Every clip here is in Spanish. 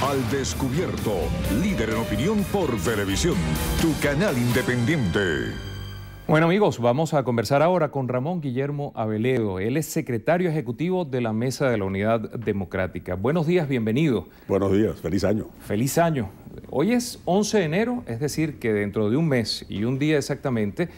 Al Descubierto, líder en opinión por Venevisión, tu canal independiente. Bueno amigos, vamos a conversar ahora con Ramón Guillermo Aveledo. Él es secretario ejecutivo de la Mesa de la Unidad Democrática. Buenos días, bienvenido. Buenos días, feliz año. Feliz año. Hoy es 11 de enero, es decir, que dentro de un mes y un día exactamente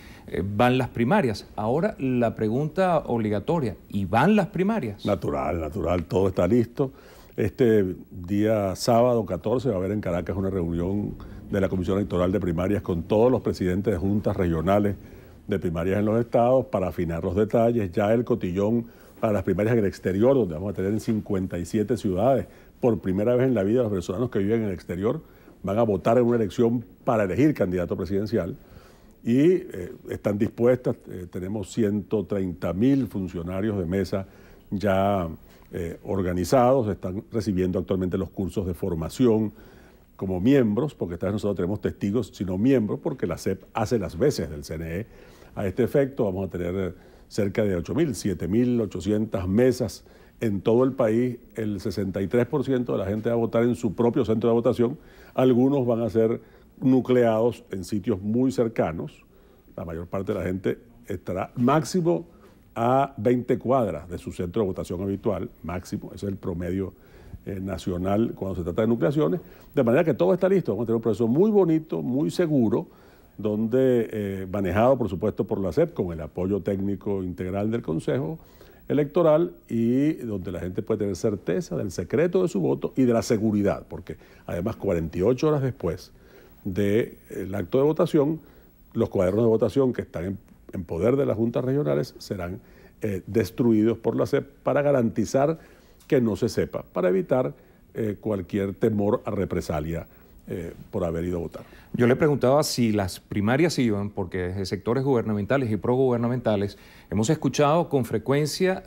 van las primarias. Ahora la pregunta obligatoria, ¿y van las primarias? Natural, todo está listo. Este día sábado 14 va a haber en Caracas una reunión de la Comisión Electoral de Primarias con todos los presidentes de juntas regionales de primarias en los estados para afinar los detalles. Ya el cotillón para las primarias en el exterior, donde vamos a tener en 57 ciudades. Por primera vez en la vida los venezolanos que viven en el exterior van a votar en una elección para elegir candidato presidencial. Y están dispuestas, tenemos 130.000 funcionarios de mesa ya organizados, están recibiendo actualmente los cursos de formación como miembros, porque esta vez nosotros tenemos testigos, sino miembros, porque la CEP hace las veces del CNE. A este efecto vamos a tener cerca de 7.800 mesas en todo el país. El 63% de la gente va a votar en su propio centro de votación. Algunos van a ser nucleados en sitios muy cercanos. La mayor parte de la gente estará máximo a 20 cuadras de su centro de votación habitual, máximo, ese es el promedio nacional cuando se trata de nucleaciones, de manera que todo está listo. Vamos a tener un proceso muy bonito, muy seguro, donde manejado por supuesto por la CEP, con el apoyo técnico integral del Consejo Electoral, y donde la gente puede tener certeza del secreto de su voto y de la seguridad, porque además 48 horas después del acto de votación, los cuadernos de votación que están en poder de las juntas regionales serán destruidos por la CEP para garantizar que no se sepa, para evitar cualquier temor a represalia por haber ido a votar. Yo le preguntaba si las primarias iban, porque desde sectores gubernamentales y progubernamentales hemos escuchado con frecuencia,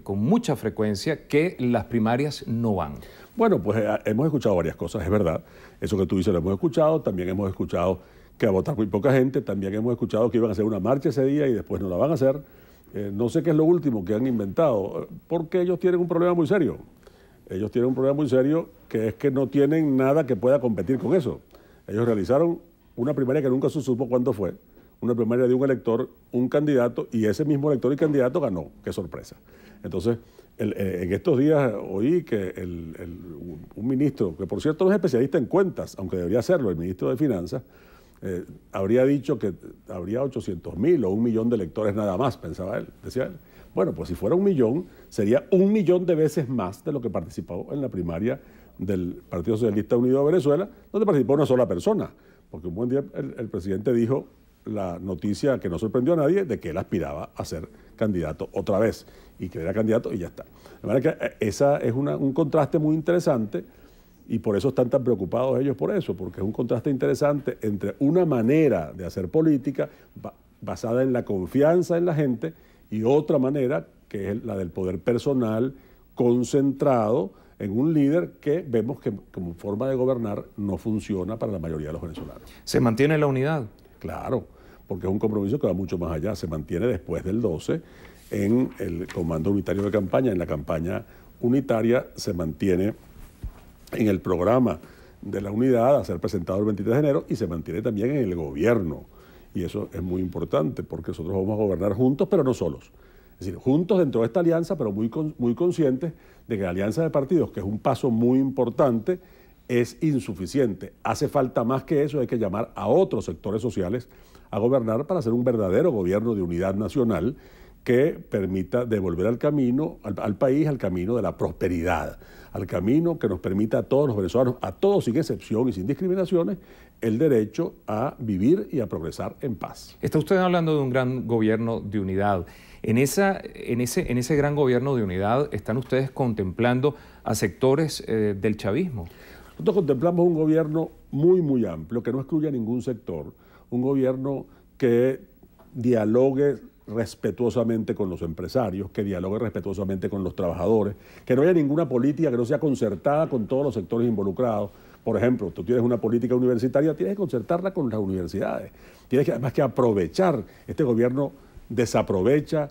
con mucha frecuencia, que las primarias no van. Bueno, pues hemos escuchado varias cosas, es verdad. Eso que tú dices lo hemos escuchado, también hemos escuchado que va a votar muy poca gente, también hemos escuchado que iban a hacer una marcha ese día y después no la van a hacer. No sé qué es lo último que han inventado, porque ellos tienen un problema muy serio. Ellos tienen un problema muy serio, que es que no tienen nada que pueda competir con eso. Ellos realizaron una primaria que nunca se supo cuándo fue, una primaria de un elector, un candidato, y ese mismo elector y candidato ganó. ¡Qué sorpresa! Entonces, en estos días oí que un ministro, que por cierto no es especialista en cuentas, aunque debería serlo, el ministro de Finanzas, habría dicho que habría 800.000 o 1 millón de electores nada más, pensaba él, decía él. Bueno, pues si fuera 1 millón, sería 1 millón de veces más de lo que participó en la primaria del Partido Socialista Unido de Venezuela, donde participó una sola persona, porque un buen día el presidente dijo la noticia que no sorprendió a nadie de que él aspiraba a ser candidato otra vez, y que era candidato y ya está. De manera que esa es un contraste muy interesante. Y por eso están tan preocupados ellos por eso, porque es un contraste interesante entre una manera de hacer política basada en la confianza en la gente y otra manera que es la del poder personal concentrado en un líder que vemos que como forma de gobernar no funciona para la mayoría de los venezolanos. ¿Se mantiene la unidad? Claro, porque es un compromiso que va mucho más allá. Se mantiene después del 12 en el comando unitario de campaña, en la campaña unitaria se mantiene en el programa de la unidad a ser presentado el 23 de enero y se mantiene también en el gobierno. Y eso es muy importante porque nosotros vamos a gobernar juntos, pero no solos. Es decir, juntos dentro de esta alianza, pero muy conscientes de que la alianza de partidos, que es un paso muy importante, es insuficiente. Hace falta más que eso, hay que llamar a otros sectores sociales a gobernar para hacer un verdadero gobierno de unidad nacional que permita devolver al país al camino de la prosperidad, al camino que nos permita a todos los venezolanos, a todos sin excepción y sin discriminaciones, el derecho a vivir y a progresar en paz. Está usted hablando de un gran gobierno de unidad. En ese gran gobierno de unidad, ¿están ustedes contemplando a sectores del chavismo? Nosotros contemplamos un gobierno muy amplio, que no excluya ningún sector, un gobierno que dialogue respetuosamente con los empresarios, que dialogue respetuosamente con los trabajadores, que no haya ninguna política que no sea concertada con todos los sectores involucrados. Por ejemplo, tú tienes una política universitaria, tienes que concertarla con las universidades. Tienes que además que aprovechar. Este gobierno desaprovecha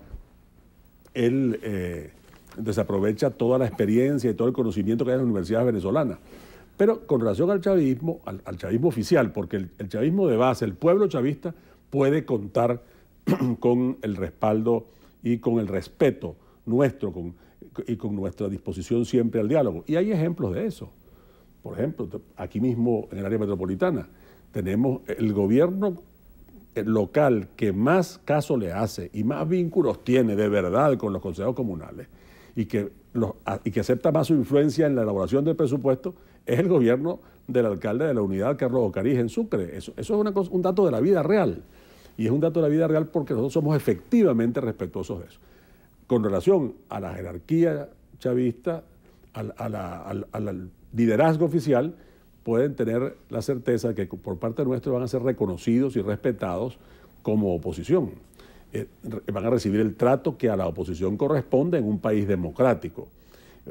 toda la experiencia y todo el conocimiento que hay en las universidades venezolanas. Pero con relación al chavismo, al chavismo oficial, porque el chavismo de base, el pueblo chavista, puede contar con el respaldo y con el respeto nuestro y con nuestra disposición siempre al diálogo. Y hay ejemplos de eso. Por ejemplo, aquí mismo en el área metropolitana tenemos el gobierno local que más caso le hace y más vínculos tiene de verdad con los consejos comunales y que acepta más su influencia en la elaboración del presupuesto es el gobierno del alcalde de la unidad, Carlos Ocariz, en Sucre. Eso es un dato de la vida real. Y es un dato de la vida real porque nosotros somos efectivamente respetuosos de eso. Con relación a la jerarquía chavista, al liderazgo oficial, pueden tener la certeza que por parte nuestra van a ser reconocidos y respetados como oposición. Van a recibir el trato que a la oposición corresponde en un país democrático.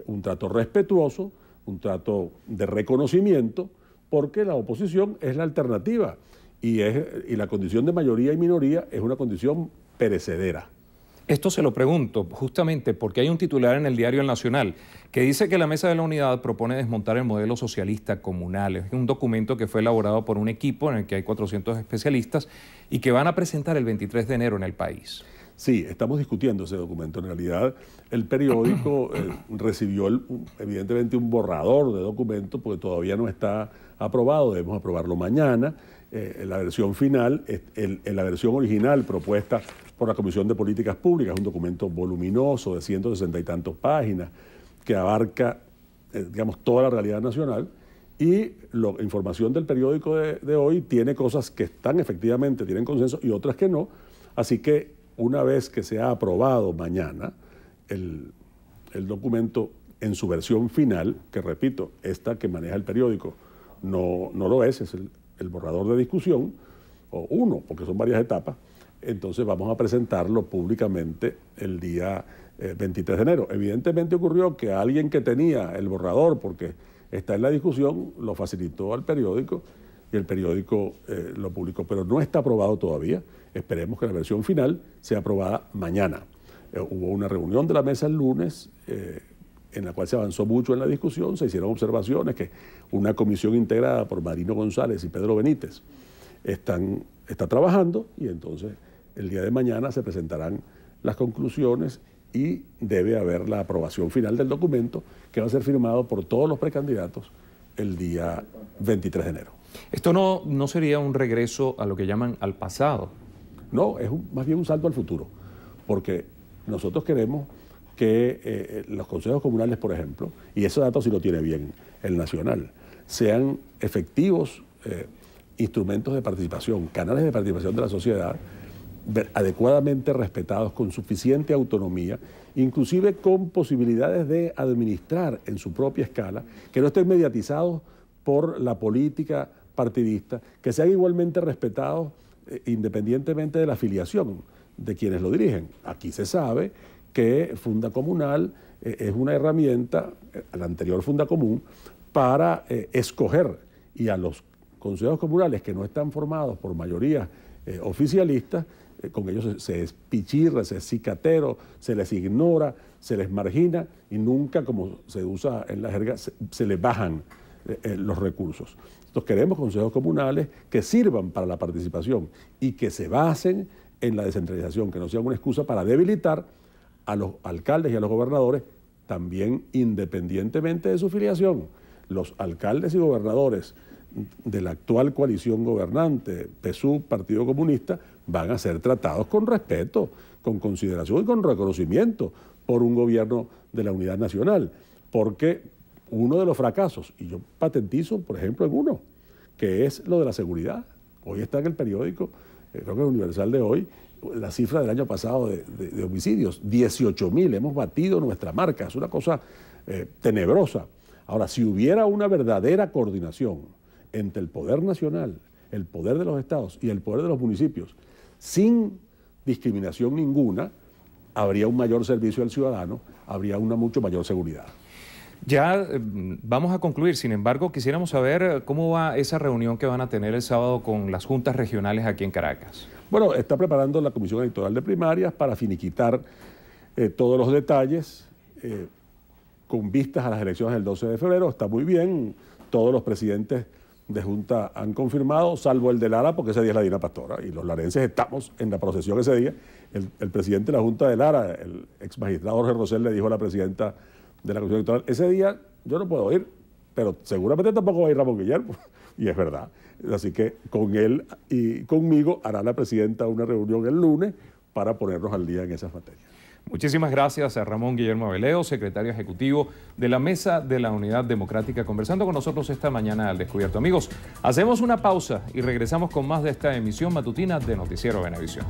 Un trato respetuoso, un trato de reconocimiento, porque la oposición es la alternativa y la condición de mayoría y minoría es una condición perecedera. Esto se lo pregunto justamente porque hay un titular en el diario El Nacional que dice que la Mesa de la Unidad propone desmontar el modelo socialista comunal. Es un documento que fue elaborado por un equipo en el que hay 400 especialistas y que van a presentar el 23 de enero en el país. Sí, estamos discutiendo ese documento. En realidad, el periódico recibió evidentemente un borrador de documento porque todavía no está aprobado, debemos aprobarlo mañana. La versión final, la versión original propuesta por la Comisión de Políticas Públicas, un documento voluminoso de 160 y tantos páginas que abarca, digamos, toda la realidad nacional y la información del periódico de hoy tiene cosas que están efectivamente, tienen consenso y otras que no, así que una vez que sea aprobado mañana el documento en su versión final, que repito, esta que maneja el periódico no lo es el borrador de discusión, o uno, porque son varias etapas, entonces vamos a presentarlo públicamente el día 23 de enero. Evidentemente ocurrió que alguien que tenía el borrador, porque está en la discusión, lo facilitó al periódico y el periódico lo publicó, pero no está aprobado todavía. Esperemos que la versión final sea aprobada mañana. Hubo una reunión de la mesa el lunes en la cual se avanzó mucho en la discusión, se hicieron observaciones que una comisión integrada por Marino González y Pedro Benítez está trabajando y entonces el día de mañana se presentarán las conclusiones y debe haber la aprobación final del documento que va a ser firmado por todos los precandidatos el día 23 de enero. ¿Esto no sería un regreso a lo que llaman al pasado? No, es más bien un salto al futuro, porque nosotros queremos que los consejos comunales, por ejemplo, y ese dato sí lo tiene bien el Nacional, sean efectivos instrumentos de participación, canales de participación de la sociedad, adecuadamente respetados, con suficiente autonomía, inclusive con posibilidades de administrar en su propia escala, que no estén mediatizados por la política partidista, que sean igualmente respetados independientemente de la afiliación de quienes lo dirigen. Aquí se sabe que Funda Comunal es una herramienta, la anterior Funda Común, para escoger, y a los consejos comunales que no están formados por mayorías oficialistas, con ellos se es pichirra, se es cicatero, se les ignora, se les margina y nunca, como se usa en la jerga, se les bajan los recursos. Entonces queremos consejos comunales que sirvan para la participación y que se basen en la descentralización, que no sean una excusa para debilitar a los alcaldes y a los gobernadores, también independientemente de su filiación. Los alcaldes y gobernadores de la actual coalición gobernante, PSUV, Partido Comunista, van a ser tratados con respeto, con consideración y con reconocimiento por un gobierno de la unidad nacional, porque uno de los fracasos, y yo patentizo, por ejemplo, en uno, que es lo de la seguridad. Hoy está en el periódico, creo que el Universal de hoy, la cifra del año pasado de homicidios, 18.000, hemos batido nuestra marca, es una cosa tenebrosa. Ahora, si hubiera una verdadera coordinación entre el poder nacional, el poder de los estados y el poder de los municipios, sin discriminación ninguna, habría un mayor servicio al ciudadano, habría una mucho mayor seguridad. Ya vamos a concluir, sin embargo, quisiéramos saber cómo va esa reunión que van a tener el sábado con las juntas regionales aquí en Caracas. Bueno, está preparando la Comisión Electoral de Primarias para finiquitar todos los detalles con vistas a las elecciones del 12 de febrero. Está muy bien, todos los presidentes de Junta han confirmado, salvo el de Lara, porque ese día es la Dina Pastora, y los larenses estamos en la procesión ese día. El presidente de la Junta de Lara, el ex magistrado Jorge Rosell, le dijo a la presidenta de la Comisión Electoral, ese día yo no puedo ir, pero seguramente tampoco va a ir Ramón Guillermo, y es verdad. Así que con él y conmigo hará la presidenta una reunión el lunes para ponernos al día en esas materias. Muchísimas gracias a Ramón Guillermo Aveleo, secretario ejecutivo de la Mesa de la Unidad Democrática, conversando con nosotros esta mañana al Descubierto. Amigos, hacemos una pausa y regresamos con más de esta emisión matutina de Noticiero Venevisión.